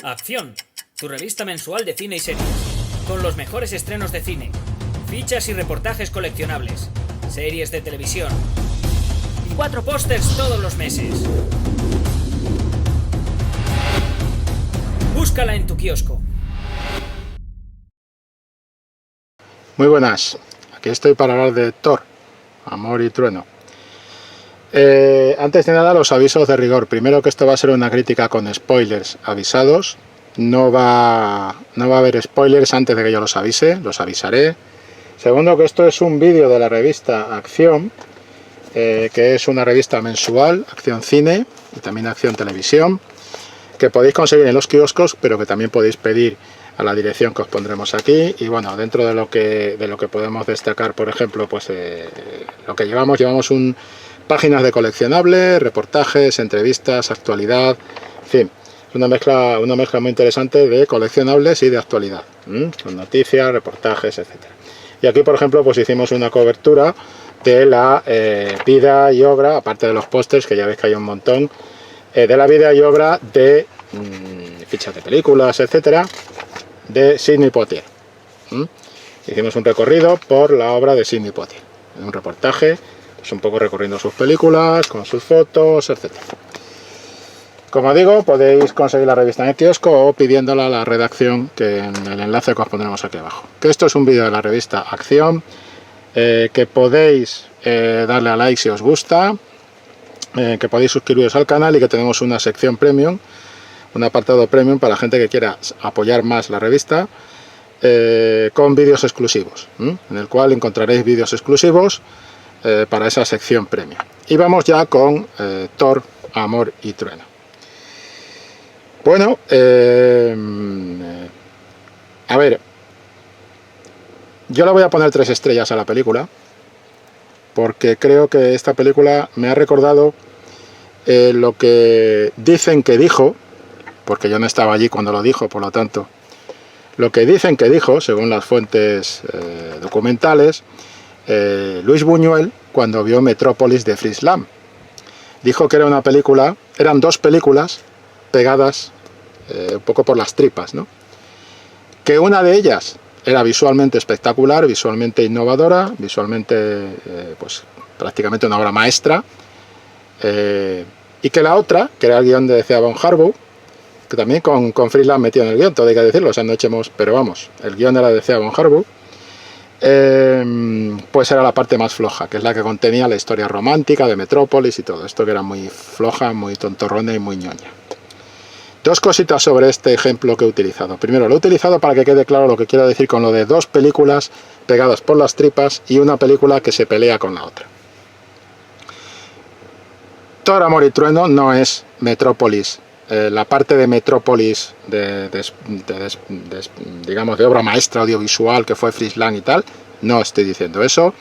Acción, tu revista mensual de cine y series, con los mejores estrenos de cine, fichas y reportajes coleccionables, series de televisión y 4 pósters todos los meses. Búscala en tu kiosco. Muy buenas, aquí estoy para hablar de Thor, Amor y Trueno. Antes de nada, los avisos de rigor. Primero, que esto va a ser una crítica con spoilers avisados. No va a haber spoilers antes de que yo los avise, los avisaré. Segundo, que esto es un vídeo de la revista Acción, que es una revista mensual, Acción Cine y también Acción Televisión, que podéis conseguir en los kioscos, pero que también podéis pedir a la dirección que os pondremos aquí. Y bueno, dentro de lo que podemos destacar, por ejemplo, pues lo que llevamos páginas de coleccionables, reportajes, entrevistas, actualidad, en fin, es una mezcla muy interesante de coleccionables y de actualidad, con noticias, reportajes, etcétera. Y aquí, por ejemplo, pues hicimos una cobertura de la vida y obra, aparte de los pósters, que ya veis que hay un montón, de la vida y obra de fichas de películas, etcétera, de Sidney Poitier. Hicimos un recorrido por la obra de Sidney Poitier, un reportaje, pues un poco recorriendo sus películas, con sus fotos, etcétera. Como digo, podéis conseguir la revista en el kiosco o pidiéndola a la redacción, que en el enlace que os pondremos aquí abajo. Que esto es un vídeo de la revista Acción, que podéis darle a like si os gusta, que podéis suscribiros al canal y que tenemos una sección premium, un apartado premium para la gente que quiera apoyar más la revista, con vídeos exclusivos, en el cual encontraréis vídeos exclusivos para esa sección premium. Y vamos ya con Thor, Amor y Trueno. Bueno, a ver, yo le voy a poner 3 estrellas a la película, porque creo que esta película me ha recordado lo que dicen que dijo, porque yo no estaba allí cuando lo dijo, por lo tanto, lo que dicen que dijo, según las fuentes documentales, Luis Buñuel cuando vio Metrópolis de Fritz Lang. Dijo que era una película, eran 2 películas pegadas un poco por las tripas, ¿no? Que una de ellas era visualmente espectacular, visualmente innovadora, visualmente pues prácticamente una obra maestra, y que la otra, que era el guión de Thea von Harbou, que también con Fritz Lang metido en el guión, todo hay que decirlo, o sea, no echemos, pero vamos, el guión era de Thea von Harbou, pues era la parte más floja, que es la que contenía la historia romántica de Metrópolis y todo esto, que era muy floja, muy tontorrona y muy ñoña. 2 cositas sobre este ejemplo que he utilizado. Primero, lo he utilizado para que quede claro lo que quiero decir con lo de 2 películas pegadas por las tripas y una película que se pelea con la otra. Thor, Amor y Trueno no es Metrópolis, la parte de Metrópolis digamos de obra maestra audiovisual que fue Fritz Lang y tal, no estoy diciendo eso,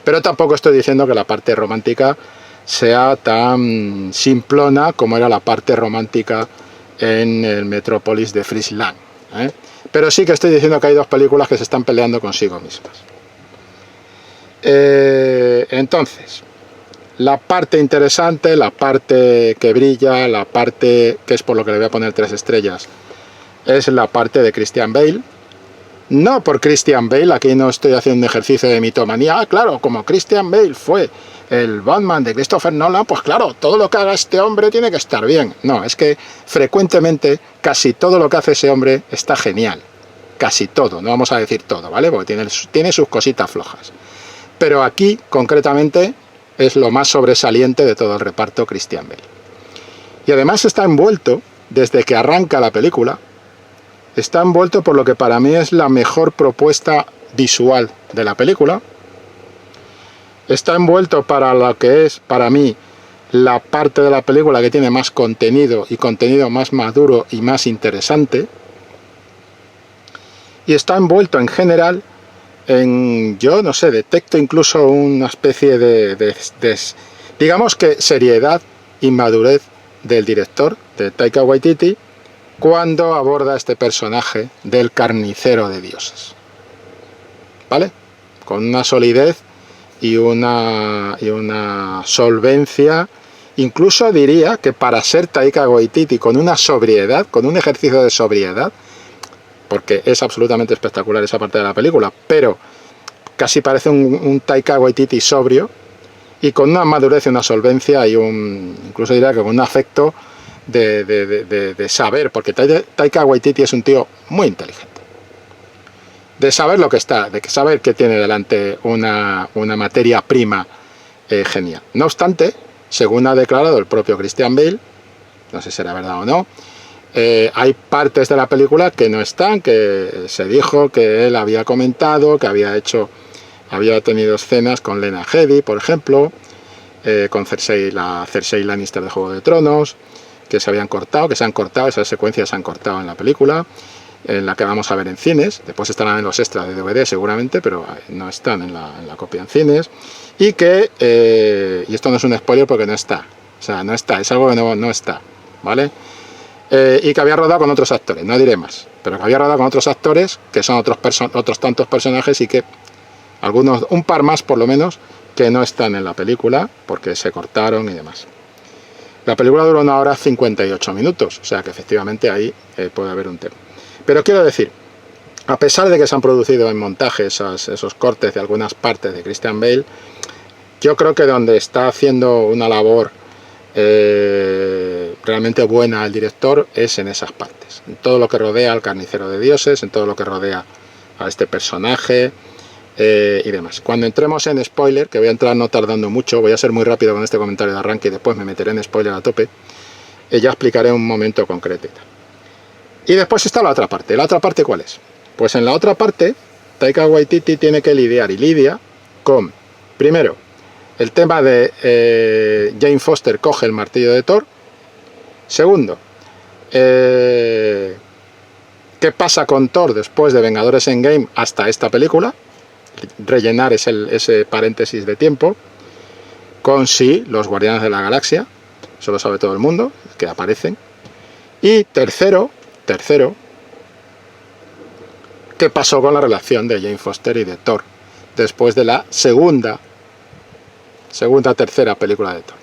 pero tampoco estoy diciendo que la parte romántica sea tan simplona como era la parte romántica en el Metrópolis de Fritz Lang, pero sí que estoy diciendo que hay 2 películas que se están peleando consigo mismas. Entonces, la parte interesante, la parte que brilla, la parte que es por lo que le voy a poner 3 estrellas, es la parte de Christian Bale. No por Christian Bale, aquí no estoy haciendo un ejercicio de mitomanía. Claro, como Christian Bale fue el Batman de Christopher Nolan, pues claro, todo lo que haga este hombre tiene que estar bien. No, es que frecuentemente casi todo lo que hace ese hombre está genial. Casi todo, no vamos a decir todo, ¿vale? Porque tiene sus cositas flojas. Pero aquí, concretamente, es lo más sobresaliente de todo el reparto Christian Bale. Y además está envuelto, desde que arranca la película, está envuelto por lo que para mí es la mejor propuesta visual de la película. Está envuelto para lo que es, para mí, la parte de la película que tiene más contenido y contenido más maduro y más interesante. Y está envuelto en general en, yo no sé, detecto incluso una especie de digamos que seriedad y madurez del director, de Taika Waititi, cuando aborda este personaje del carnicero de dioses, ¿vale? Con una solidez y una solvencia Incluso diría que para ser Taika Waititi con una sobriedad, con un ejercicio de sobriedad, porque es absolutamente espectacular esa parte de la película, pero casi parece un Taika Waititi sobrio y con una madurez y una solvencia y incluso diría que con un afecto de saber, porque Taika Waititi es un tío muy inteligente, de saber lo que está, de saber que tiene delante una materia prima genial. No obstante, según ha declarado el propio Christian Bale, no sé si será verdad o no, hay partes de la película que no están, que se dijo que él había comentado, que había tenido escenas con Lena Headey, por ejemplo, con la Cersei Lannister de Juego de Tronos, que se han cortado, esas secuencias se han cortado en la película, en la que vamos a ver en cines. Después estarán en los extras de DVD seguramente, pero no están en la copia en cines. Y que, y esto no es un spoiler porque no está, o sea, no está, es algo que no está, ¿vale? Y que había rodado con otros actores, no diré más, pero que había rodado con otros actores, que son otros tantos personajes, y que un par más por lo menos, que no están en la película, porque se cortaron y demás. La película dura 1 hora 58 minutos, o sea que efectivamente ahí puede haber un tema. Pero quiero decir, a pesar de que se han producido en montaje esos cortes de algunas partes de Christian Bale, yo creo que donde está haciendo una labor realmente buena el director es en esas partes, en todo lo que rodea al carnicero de dioses, en todo lo que rodea a este personaje y demás. Cuando entremos en spoiler, que voy a entrar no tardando mucho, voy a ser muy rápido con este comentario de arranque y después me meteré en spoiler a tope, ya explicaré un momento concreto. Y después está la otra parte. ¿La otra parte cuál es? Pues en la otra parte, Taika Waititi tiene que lidia con, primero, el tema de Jane Foster coge el martillo de Thor. Segundo, ¿qué pasa con Thor después de Vengadores Endgame hasta esta película? Rellenar ese paréntesis de tiempo. Con los Guardianes de la Galaxia, eso lo sabe todo el mundo, que aparecen. Y tercero, ¿qué pasó con la relación de Jane Foster y de Thor después de la tercera película de Thor?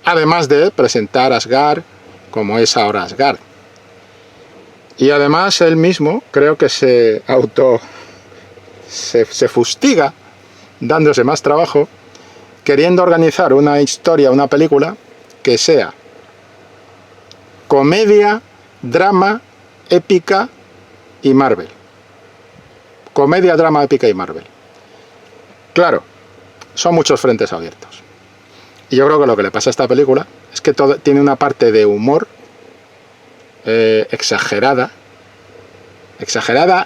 Además de presentar a Asgard como es ahora Asgard. Y además él mismo creo que se fustiga dándose más trabajo, queriendo organizar una historia, una película que sea comedia, drama, épica y Marvel. Comedia, drama, épica y Marvel. Claro, son muchos frentes abiertos. Y yo creo que lo que le pasa a esta película es que tiene una parte de humor exagerada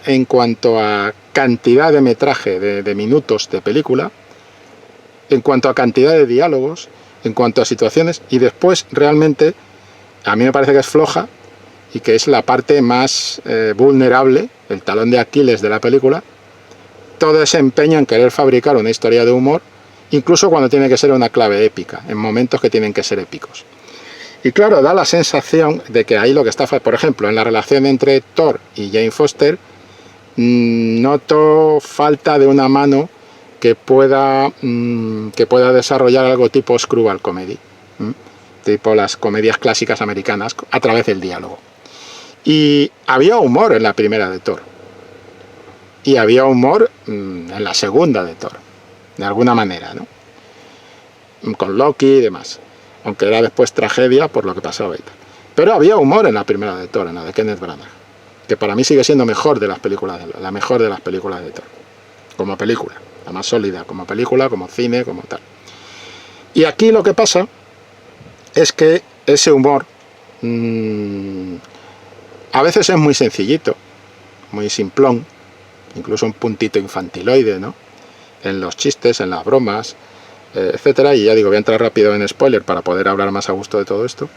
en cuanto a cantidad de metraje, de minutos de película, en cuanto a cantidad de diálogos, en cuanto a situaciones, y después realmente a mí me parece que es floja y que es la parte más vulnerable, el talón de Aquiles de la película, todo ese empeño en querer fabricar una historia de humor, incluso cuando tiene que ser una clave épica, en momentos que tienen que ser épicos. Y claro, da la sensación de que ahí lo que está, por ejemplo, en la relación entre Thor y Jane Foster, noto falta de una mano que pueda desarrollar algo tipo screwball comedy, tipo las comedias clásicas americanas, a través del diálogo. Y había humor en la primera de Thor. Y había humor en la segunda de Thor, de alguna manera, ¿no? Con Loki y demás. Aunque era después tragedia por lo que pasaba y tal. Pero había humor en la primera de Thor, en la de Kenneth Branagh, que para mí sigue siendo mejor de las películas la mejor de las películas de Thor. Como película, la más sólida, como película, como cine, como tal. Y aquí lo que pasa es que ese humor a veces es muy sencillito, muy simplón, incluso un puntito infantiloide, ¿no? En los chistes, en las bromas, etcétera. Y ya digo, voy a entrar rápido en spoiler para poder hablar más a gusto de todo esto.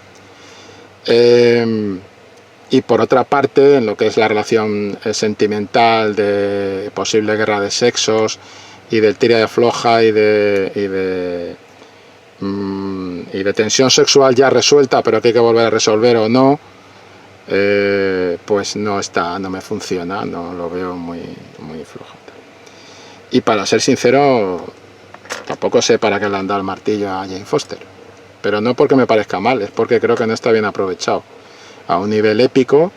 Y por otra parte, en lo que es la relación sentimental, de posible guerra de sexos y del tira de afloja y de tensión sexual ya resuelta, pero que hay que volver a resolver o no, pues no me funciona, no lo veo muy flojo. Y para ser sincero, Tampoco sé para qué le han dado el martillo a Jane Foster, pero no porque me parezca mal, es porque creo que no está bien aprovechado. A un nivel épico,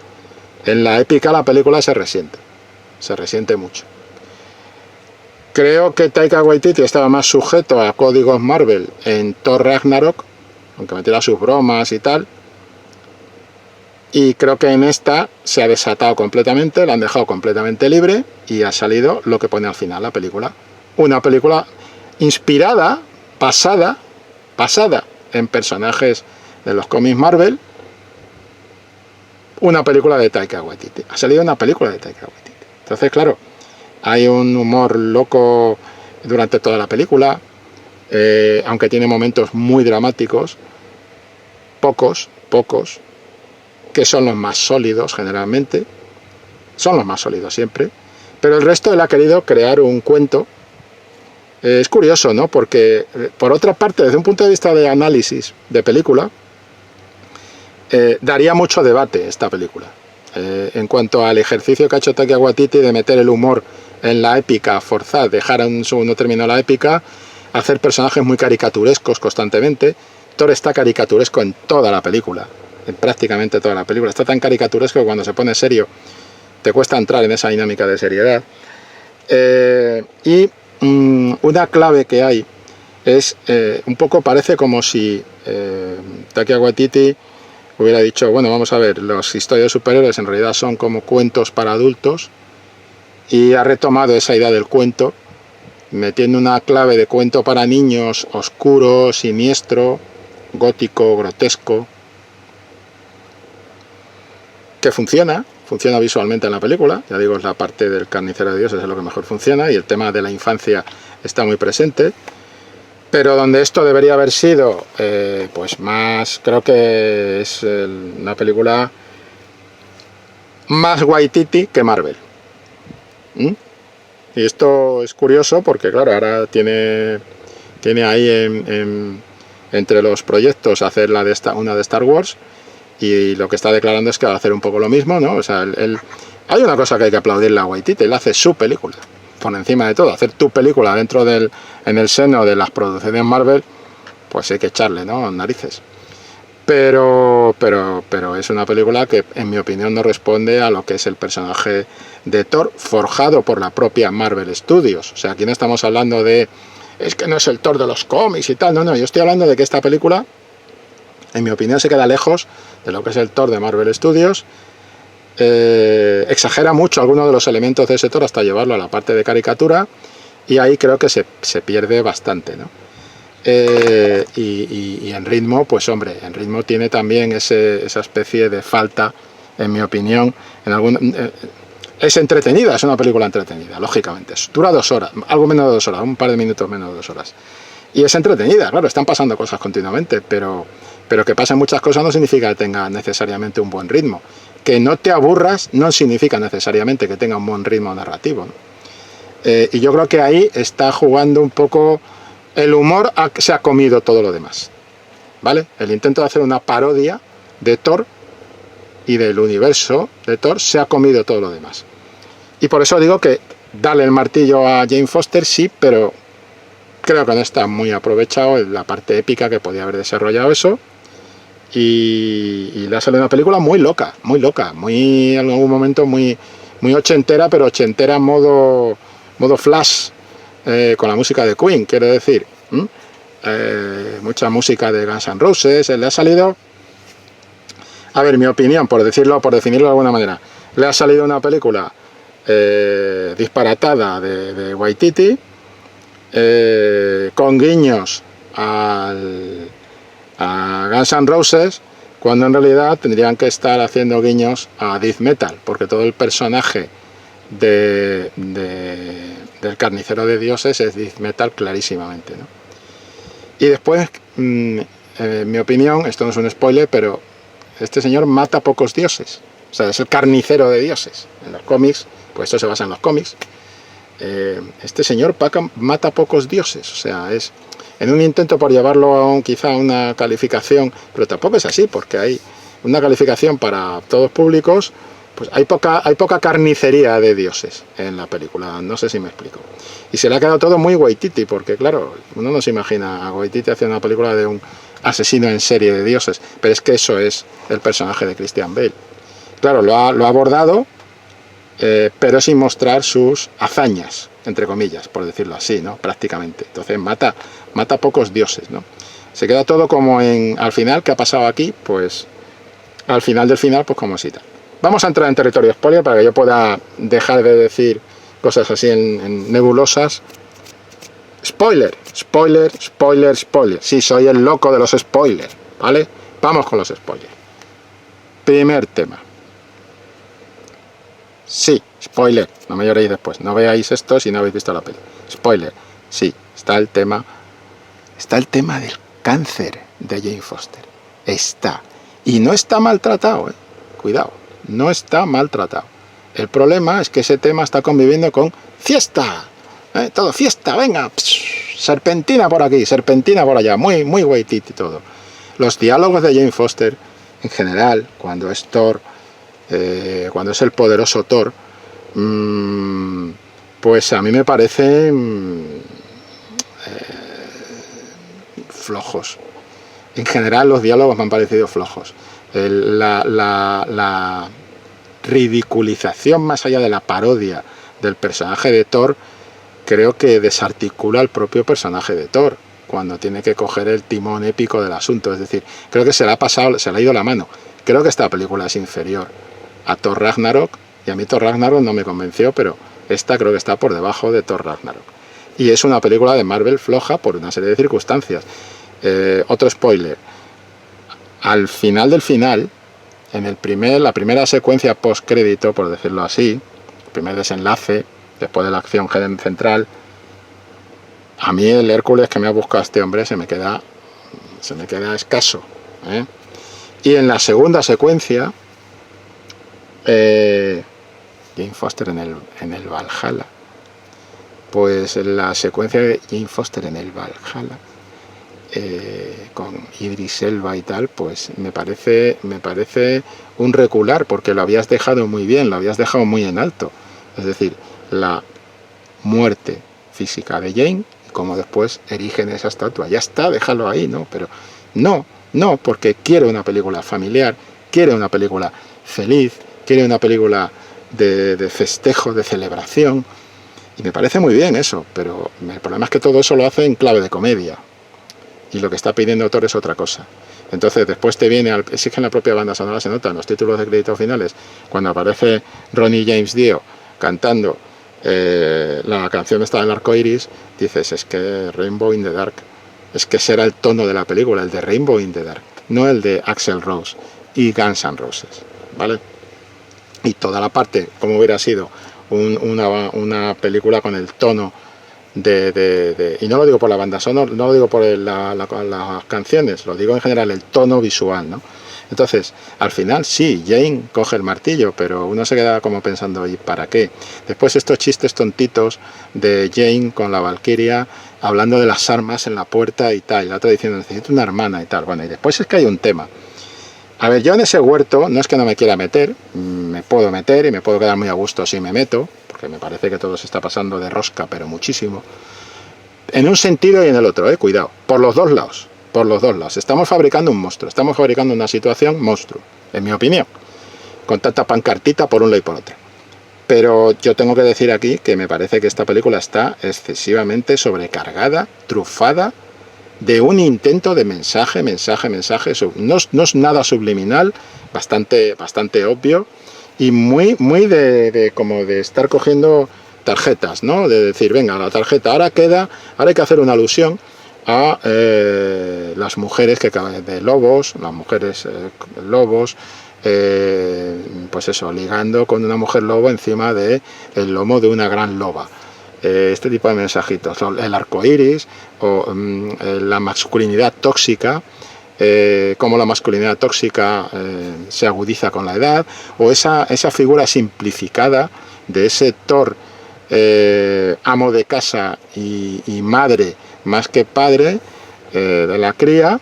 en la épica la película se resiente mucho. Creo que Taika Waititi estaba más sujeto a códigos Marvel en Thor Ragnarok, aunque metiera sus bromas y tal, y creo que en esta se ha desatado completamente, la han dejado completamente libre y ha salido lo que pone al final la película. Una película inspirada, basada en personajes de los cómics Marvel, una película de Taika Waititi. Ha salido una película de Taika Waititi. Entonces, claro, hay un humor loco durante toda la película, aunque tiene momentos muy dramáticos, pocos, que son los más sólidos generalmente, son los más sólidos siempre, pero el resto él ha querido crear un cuento. Es curioso, ¿no? Porque, por otra parte, desde un punto de vista de análisis de película, daría mucho debate esta película. En cuanto al ejercicio que ha hecho Taika Waititi de meter el humor en la épica forzada, dejar en un segundo término la épica, hacer personajes muy caricaturescos constantemente. Thor está caricaturesco en toda la película, en prácticamente toda la película. Está tan caricaturesco que cuando se pone serio te cuesta entrar en esa dinámica de seriedad. Una clave que hay es, un poco parece como si Taika Waititi hubiera dicho, bueno, vamos a ver, las historias de superhéroes en realidad son como cuentos para adultos, y ha retomado esa idea del cuento, metiendo una clave de cuento para niños, oscuro, siniestro, gótico, grotesco, que funciona visualmente en la película. Ya digo, es la parte del carnicero de dioses, es lo que mejor funciona, y el tema de la infancia está muy presente, pero donde esto debería haber sido pues más, creo que es una película más Waititi que Marvel. Y esto es curioso porque, claro, ahora tiene ahí entre los proyectos hacer una de Star Wars, y lo que está declarando es que va a hacer un poco lo mismo, ¿no? O sea, hay una cosa que hay que aplaudirle a Waititi: él hace su película, por encima de todo. Hacer tu película en el seno de las producciones Marvel, pues hay que echarle, ¿no?, narices. Pero es una película que, en mi opinión, no responde a lo que es el personaje de Thor, forjado por la propia Marvel Studios. O sea, aquí no estamos hablando de, es que no es el Thor de los cómics y tal. No, yo estoy hablando de que esta película, en mi opinión, se queda lejos de lo que es el Thor de Marvel Studios. Exagera mucho algunos de los elementos de ese Thor hasta llevarlo a la parte de caricatura, y ahí creo que se pierde bastante, ¿no? Y en ritmo, pues hombre, en ritmo tiene también esa especie de falta, en mi opinión. Es entretenida, es una película entretenida, lógicamente. Dura 2 horas, algo menos de 2 horas, un par de minutos menos de 2 horas. Y es entretenida, claro, están pasando cosas continuamente, pero que pasen muchas cosas no significa que tenga necesariamente un buen ritmo. Que no te aburras no significa necesariamente que tenga un buen ritmo narrativo, ¿no? Y yo creo que ahí está jugando un poco. El humor se ha comido todo lo demás, ¿vale? El intento de hacer una parodia de Thor y del universo de Thor se ha comido todo lo demás. Y por eso digo que darle el martillo a Jane Foster sí, pero creo que no está muy aprovechado en la parte épica que podía haber desarrollado eso. Y le ha salido una película muy loca, en algún momento muy ochentera, pero ochentera modo Flash, con la música de Queen, quiero decir. Mucha música de Guns N' Roses. Le ha salido, a ver, mi opinión, por definirlo de alguna manera, le ha salido una película disparatada de Waititi, con guiños a Guns N' Roses, cuando en realidad tendrían que estar haciendo guiños a Death Metal, porque todo el personaje del carnicero de dioses es Death Metal clarísimamente, ¿no? Y después, en mi opinión, esto no es un spoiler, pero este señor mata pocos dioses. O sea, es el carnicero de dioses. En los cómics, pues esto se basa en los cómics. Este señor mata pocos dioses. O sea, es en un intento por llevarlo quizá a una calificación, pero tampoco es así, porque hay una calificación para todos públicos pues hay poca carnicería de dioses en la película, no sé si me explico. Y se le ha quedado todo muy Waititi, porque claro, uno no se imagina a Waititi haciendo una película de un asesino en serie de dioses, pero es que eso es el personaje de Christian Bale. Claro, lo ha abordado, pero sin mostrar sus hazañas, entre comillas, por decirlo así, ¿no? Prácticamente. Entonces mata pocos dioses, ¿no? Se queda todo como al final, ¿qué ha pasado aquí? Pues al final del final, pues como si tal. Vamos a entrar en territorio spoiler para que yo pueda dejar de decir cosas así en nebulosas. Spoiler, spoiler, spoiler, spoiler. Sí, soy el loco de los spoilers, ¿vale? Vamos con los spoilers. Primer tema. Sí, spoiler, no me lloréis después. No veáis esto si no habéis visto la peli. Spoiler, sí, está el tema del cáncer de Jane Foster. Está. Y no está maltratado, cuidado, no está maltratado. El problema es que ese tema está conviviendo con fiesta. Todo fiesta, venga, serpentina por aquí, serpentina por allá, muy Waititi todo. Los diálogos de Jane Foster, en general, cuando es Thor, cuando es el poderoso Thor, pues a mí me parecen flojos. En general los diálogos me han parecido flojos. La ridiculización más allá de la parodia del personaje de Thor, creo que desarticula al propio personaje de Thor cuando tiene que coger el timón épico del asunto. Es decir, creo que se le ha ido la mano. Creo que esta película es inferior a Thor Ragnarok, y a mí Thor Ragnarok no me convenció, pero esta creo que está por debajo de Thor Ragnarok. Y es una película de Marvel floja por una serie de circunstancias. Otro spoiler. Al final del final, la primera secuencia post-crédito, por decirlo así, el primer desenlace, después de la acción central, a mí el Hércules que me ha buscado este hombre se me queda escaso. Y en la segunda secuencia, Jane Foster en el Valhalla, pues en la secuencia de Jane Foster en el Valhalla, con Idris Elba y tal, pues me parece un recular, porque lo habías dejado muy bien, lo habías dejado muy en alto. Es decir, la muerte física de Jane, como después erigen esa estatua, ya está, déjalo ahí, ¿no? Pero no, porque quiere una película familiar, quiere una película feliz, quiere una película de festejo, de celebración, y me parece muy bien eso, pero el problema es que todo eso lo hace en clave de comedia, y lo que está pidiendo Thor es otra cosa. Entonces después te viene, es que en la propia banda sonora se nota, en los títulos de créditos finales, cuando aparece Ronnie James Dio cantando la canción esta del arco iris, dices, es que Rainbow in the Dark, es que será el tono de la película, el de Rainbow in the Dark, no el de Axl Rose y Guns N' Roses, ¿vale? Y toda la parte, como hubiera sido una película con el tono y no lo digo por la banda sonora, no lo digo por las canciones, lo digo en general, el tono visual, ¿no? Entonces, al final sí, Jane coge el martillo, pero uno se queda como pensando, ¿y para qué? Después estos chistes tontitos de Jane con la Valquiria, hablando de las armas en la puerta y tal, y la otra diciendo, necesito una hermana y tal. Bueno, y después es que hay un tema. A ver, yo en ese huerto, no es que no me quiera meter, me puedo meter y me puedo quedar muy a gusto si me meto, porque me parece que todo se está pasando de rosca, pero muchísimo. En un sentido y en el otro, cuidado, por los dos lados. Por los dos lados. Estamos fabricando un monstruo, estamos fabricando una situación monstruo, en mi opinión, con tanta pancartita por un lado y por otro. Pero yo tengo que decir aquí que me parece que esta película está excesivamente sobrecargada, trufada, de un intento de mensaje. No es nada subliminal, bastante obvio, y muy como de estar cogiendo tarjetas, ¿no? De decir, venga, la tarjeta, ahora hay que hacer una alusión a las mujeres de lobos, las mujeres lobos, pues eso, ligando con una mujer lobo encima del lomo de una gran loba. Este tipo de mensajitos, el arco iris, o la masculinidad tóxica, cómo la masculinidad tóxica se agudiza con la edad, o esa figura simplificada de ese Thor amo de casa y madre más que padre de la cría,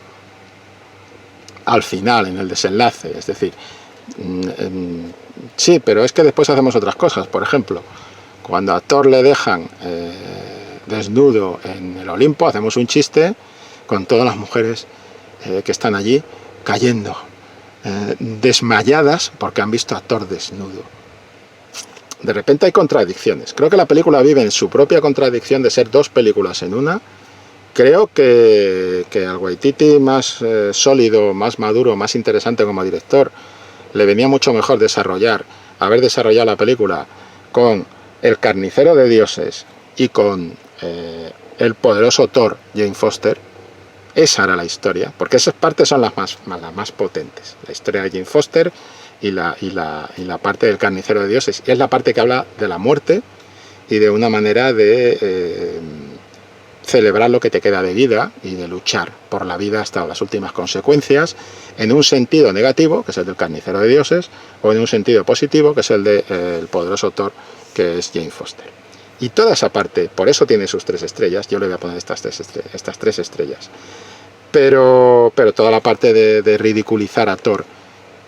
al final, en el desenlace. Es decir, Sí, pero es que después hacemos otras cosas. Por ejemplo, cuando a Thor le dejan desnudo en el Olimpo, hacemos un chiste con todas las mujeres que están allí cayendo, desmayadas porque han visto a Thor desnudo. De repente hay contradicciones. Creo que la película vive en su propia contradicción de ser dos películas en una. Creo que al Waititi más sólido, más maduro, más interesante como director, le venía mucho mejor haber desarrollado la película con El carnicero de dioses y con el poderoso Thor, Jane Foster. Esa era la historia, porque esas partes son las más potentes. La historia de Jane Foster y la parte del carnicero de dioses. Y es la parte que habla de la muerte y de una manera de celebrar lo que te queda de vida y de luchar por la vida hasta las últimas consecuencias, en un sentido negativo, que es el del carnicero de dioses, o en un sentido positivo, que es el del poderoso Thor, que es Jane Foster. Y toda esa parte, por eso tiene sus 3 estrellas, yo le voy a poner estas 3 estrellas. Pero toda la parte de ridiculizar a Thor,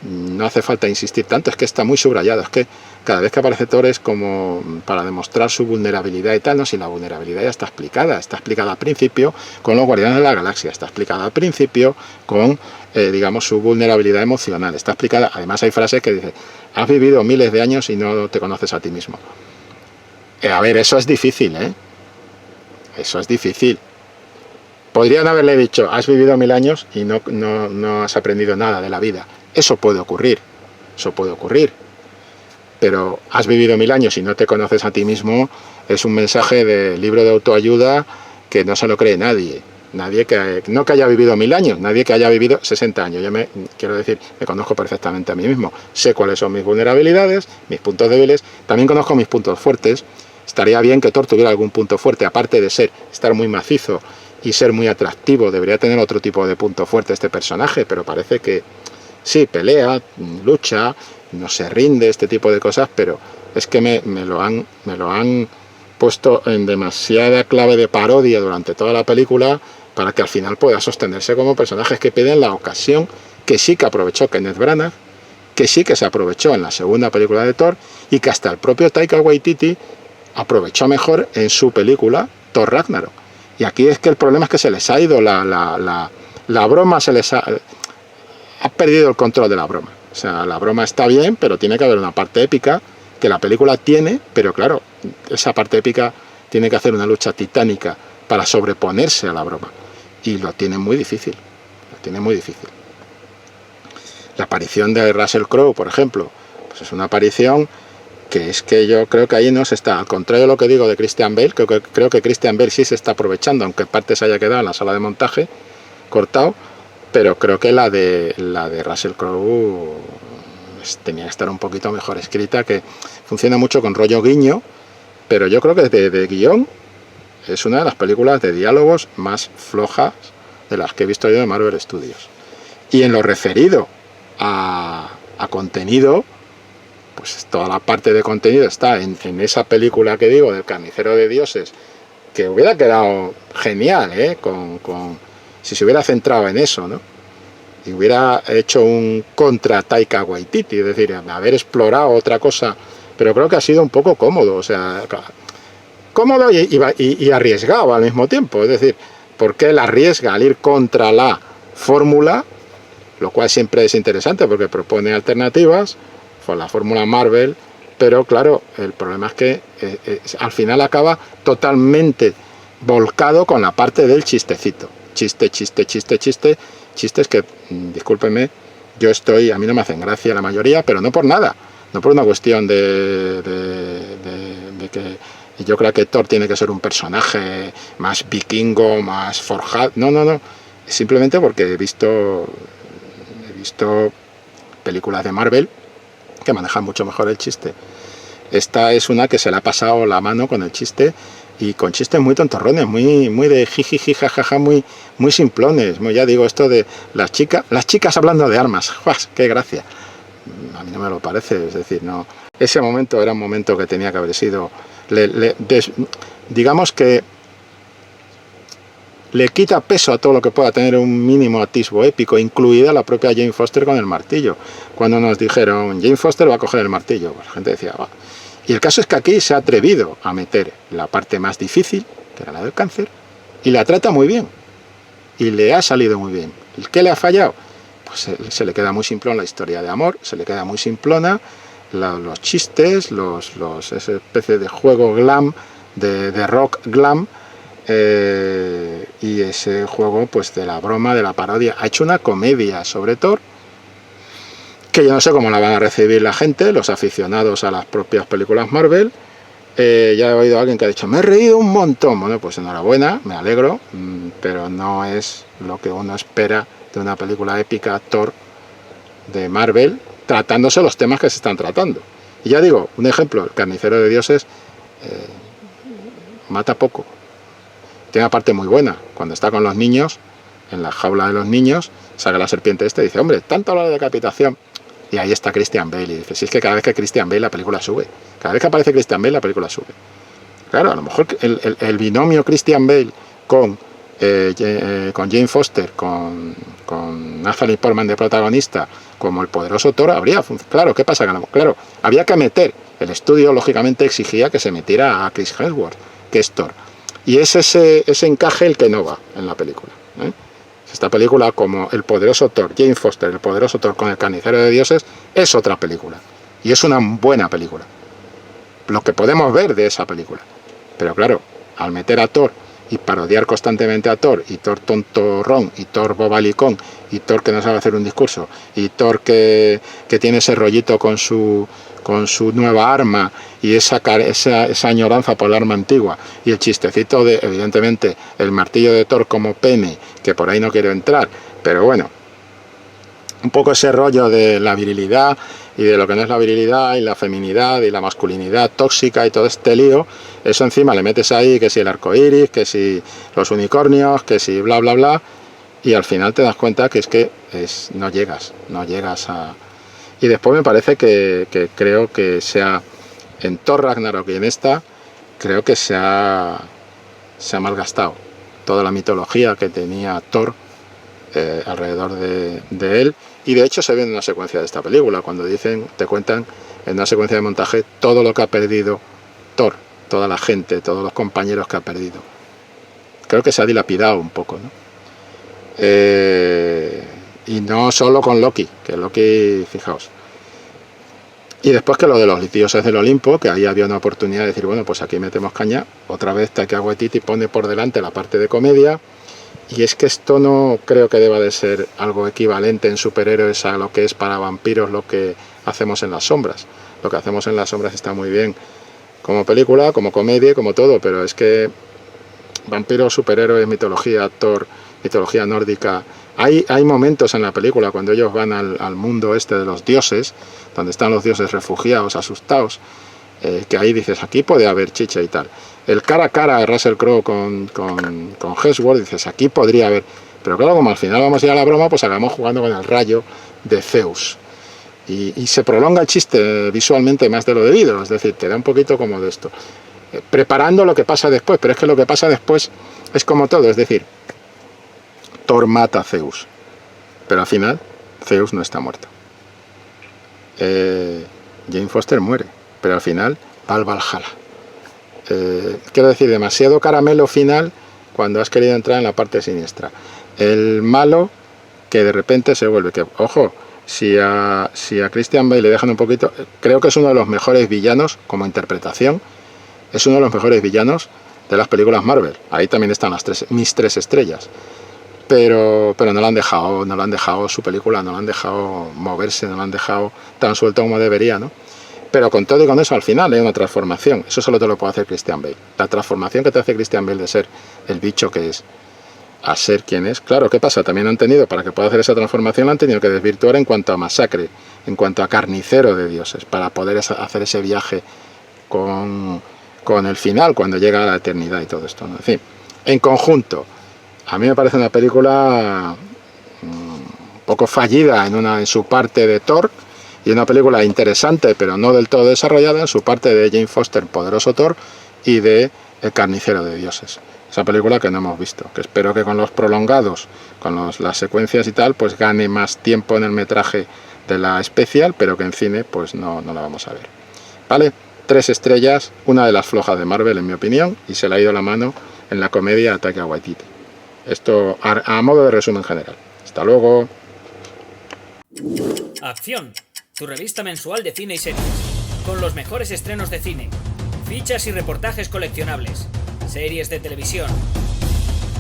no hace falta insistir tanto, es que está muy subrayado, es que cada vez que aparece Thor es como para demostrar su vulnerabilidad y tal, no, si la vulnerabilidad ya está explicada al principio con los Guardianes de la Galaxia, está explicada al principio con, digamos, su vulnerabilidad emocional, está explicada, además hay frases que dicen, has vivido miles de años y no te conoces a ti mismo. A ver, eso es difícil, eso es difícil. Podrían haberle dicho, has vivido 1000 años y no has aprendido nada de la vida. Eso puede ocurrir, pero has vivido 1000 años y no te conoces a ti mismo, es un mensaje de libro de autoayuda que no se lo cree nadie. Nadie que haya vivido 1000 años, nadie que haya vivido 60 años. Yo me conozco perfectamente a mí mismo. Sé cuáles son mis vulnerabilidades, mis puntos débiles, también conozco mis puntos fuertes. Estaría bien que Thor tuviera algún punto fuerte, aparte de estar muy macizo y ser muy atractivo. Debería tener otro tipo de punto fuerte este personaje, pero parece que sí, pelea, lucha, no se rinde, este tipo de cosas, pero es que me lo han puesto en demasiada clave de parodia durante toda la película para que al final pueda sostenerse como personajes que piden la ocasión que sí que aprovechó Kenneth Branagh, que sí que se aprovechó en la segunda película de Thor y que hasta el propio Taika Waititi aprovechó mejor en su película Thor Ragnarok. Y aquí es que el problema es que se les ha ido la broma, ha perdido el control de la broma. O sea, la broma está bien, pero tiene que haber una parte épica que la película tiene, pero claro, esa parte épica tiene que hacer una lucha titánica para sobreponerse a la broma. Y lo tiene muy difícil. La aparición de Russell Crowe, por ejemplo, pues es una aparición que es que yo creo que ahí no se está, al contrario de lo que digo de Christian Bale, creo que Christian Bale sí se está aprovechando, aunque parte se haya quedado en la sala de montaje, cortado, pero creo que la de Russell Crowe tenía que estar un poquito mejor escrita, que funciona mucho con rollo guiño, pero yo creo que de guión es una de las películas de diálogos más flojas de las que he visto yo de Marvel Studios. Y en lo referido a contenido, pues toda la parte de contenido está en esa película que digo, del carnicero de dioses, que hubiera quedado genial, si se hubiera centrado en eso, ¿no? Y hubiera hecho un contra Taika Waititi, es decir, haber explorado otra cosa, pero creo que ha sido un poco cómodo, o sea, cómodo y arriesgado al mismo tiempo, es decir, porque él arriesga al ir contra la fórmula, lo cual siempre es interesante porque propone alternativas, con la fórmula Marvel, pero claro, el problema es que al final acaba totalmente volcado con la parte del chistecito. Chistes que, discúlpenme, a mí no me hacen gracia la mayoría, pero no por nada, no por una cuestión de que yo creo que Thor tiene que ser un personaje más vikingo, más forjado, no, simplemente porque he visto películas de Marvel que manejan mucho mejor el chiste. Esta es una que se le ha pasado la mano con el chiste, y con chistes muy tontorrones, muy de jijiji, jajaja, muy simplones, ya digo, esto de las chicas hablando de armas, ¡juas! ¡Qué gracia! A mí no me lo parece, es decir, no. Ese momento era un momento que tenía que haber sido, digamos que le quita peso a todo lo que pueda tener un mínimo atisbo épico, incluida la propia Jane Foster con el martillo. Cuando nos dijeron, Jane Foster va a coger el martillo, pues la gente decía, va. Y el caso es que aquí se ha atrevido a meter la parte más difícil, que era la del cáncer, y la trata muy bien. Y le ha salido muy bien. ¿El qué le ha fallado? Pues se le queda muy simplona la historia de amor, se le queda muy simplona los chistes, esa especie de juego glam, de rock glam, y ese juego pues de la broma, de la parodia. Ha hecho una comedia sobre Thor, que yo no sé cómo la van a recibir la gente, los aficionados a las propias películas Marvel. Ya he oído a alguien que ha dicho, me he reído un montón. Bueno, pues enhorabuena, me alegro, pero no es lo que uno espera de una película épica Thor de Marvel, tratándose los temas que se están tratando. Y ya digo, un ejemplo, el carnicero de dioses mata poco. Tiene una parte muy buena, cuando está con los niños, en la jaula de los niños, saca la serpiente y dice, hombre, tanto hablar de decapitación. Y ahí está Christian Bale y dice, si es que cada vez que Christian Bale la película sube. Cada vez que aparece Christian Bale la película sube. Claro, a lo mejor el binomio Christian Bale con Jane Foster, con Natalie Portman de protagonista, como el poderoso Thor, habría funcionado. Claro, ¿qué pasa? Claro, había que meter. El estudio, lógicamente, exigía que se metiera a Chris Hemsworth, que es Thor. Y es ese encaje el que no va en la película. Esta película, como el poderoso Thor, Jane Foster, el poderoso Thor con el carnicero de dioses, es otra película. Y es una buena película. Lo que podemos ver de esa película. Pero claro, al meter a Thor y parodiar constantemente a Thor, y Thor tontorrón, y Thor bobalicón, y Thor que no sabe hacer un discurso, y Thor que tiene ese rollito con su nueva arma, y esa añoranza por la arma antigua, y el chistecito de, evidentemente, el martillo de Thor como pene, que por ahí no quiero entrar, pero bueno, un poco ese rollo de la virilidad, y de lo que no es la virilidad, y la feminidad, y la masculinidad tóxica, y todo este lío, eso encima le metes ahí, que si el arco iris, que si los unicornios, que si bla bla bla, y al final te das cuenta que es que no llegas a... Y después me parece que creo que en Thor Ragnarok y en esta, creo que se ha malgastado toda la mitología que tenía Thor alrededor de él, y de hecho se ve en una secuencia de esta película, cuando te cuentan en una secuencia de montaje todo lo que ha perdido Thor, toda la gente, todos los compañeros que ha perdido. Creo que se ha dilapidado un poco, ¿no? Y no solo con Loki, que Loki, fijaos. Y después que lo de los dioses del Olimpo, que ahí había una oportunidad de decir, bueno, pues aquí metemos caña, otra vez Taika Waititi pone por delante la parte de comedia, y es que esto no creo que deba de ser algo equivalente en superhéroes a lo que es para vampiros lo que hacemos en las sombras. Lo que hacemos en las sombras está muy bien como película, como comedia, como todo, pero es que vampiros, superhéroes, mitología, Thor, mitología nórdica. Hay momentos en la película cuando ellos van al mundo este de los dioses, donde están los dioses refugiados, asustados, que ahí dices, aquí puede haber chicha y tal. El cara a cara de Russell Crowe con Hemsworth, dices, aquí podría haber. Pero claro, como al final vamos a ir a la broma, pues acabamos jugando con el rayo de Zeus. Y se prolonga el chiste visualmente más de lo debido, es decir, te da un poquito como de esto. Preparando lo que pasa después, pero es que lo que pasa después es como todo, es decir, Thor mata a Zeus, pero al final Zeus no está muerto. Jane Foster muere, pero al final va al Valhalla. Quiero decir, demasiado caramelo final cuando has querido entrar en la parte siniestra. El malo que de repente se vuelve, que ojo, si a Christian Bale le dejan un poquito, creo que es uno de los mejores villanos como interpretación, es uno de los mejores villanos de las películas Marvel. Ahí también están mis tres estrellas. Pero no lo han dejado su película, no lo han dejado moverse, no lo han dejado tan suelto como debería, ¿no? Pero con todo y con eso, al final hay una transformación. Eso solo te lo puede hacer Christian Bale. La transformación que te hace Christian Bale de ser el bicho que es a ser quien es. Claro, ¿qué pasa? También han tenido, para que pueda hacer esa transformación, la han tenido que desvirtuar en cuanto a masacre, en cuanto a carnicero de dioses, para poder hacer ese viaje con el final, cuando llega a la eternidad y todo esto, ¿no? En fin, en conjunto, a mí me parece una película un poco fallida en su parte de Thor, y una película interesante pero no del todo desarrollada en su parte de Jane Foster, poderoso Thor, y de El carnicero de dioses. esa película que no hemos visto, que espero que con los prolongados, con las secuencias y tal, pues gane más tiempo en el metraje de la especial, pero que en cine pues no la vamos a ver. Vale, 3 estrellas, una de las flojas de Marvel en mi opinión, y se le ha ido la mano en la comedia a Taika Waititi. Esto a modo de resumen general. Hasta luego. Acción, tu revista mensual de cine y series, con los mejores estrenos de cine, fichas y reportajes coleccionables, series de televisión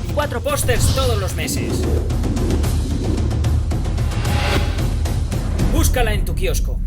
y 4 pósters todos los meses. Búscala en tu kiosco.